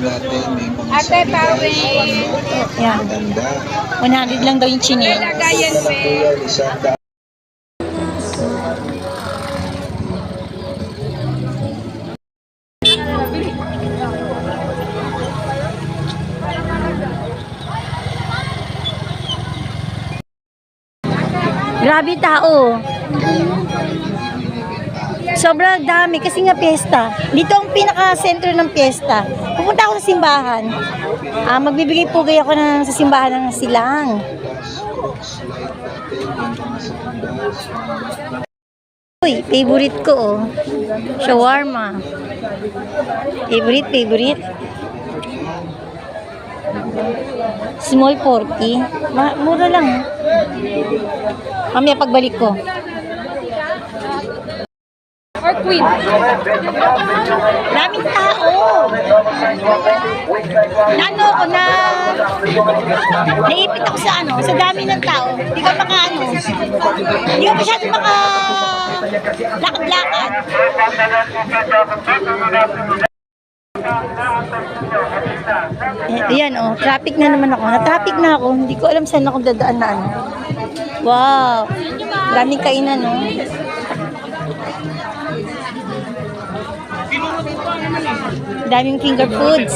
natin may mga Ate, sarihan, tawin. Yan. maganda. 100 lang daw yung chinelas. Lagayan, Dala po be. yan, 100. Grabe tao. Sobrang dami kasi nga piyesta. Dito ang pinaka-sentro ng piyesta. Pupunta ako sa simbahan. Magbibigay pugay ako sa simbahan ng silang. Uy, favorite ko oh. Shawarma. Favorite. Small 40. Mura lang. Mamaya pagbalik ko. Or queen. Daming tao. Naipit ako sa dami ng tao. Hindi ka hindi ka masyado lakad-lakad. Ayan oh, traffic na naman ako. Na-traffic na ako. Hindi ko alam saan ako dadaan na ano. Wow. Daming kainan oh. Daming finger foods.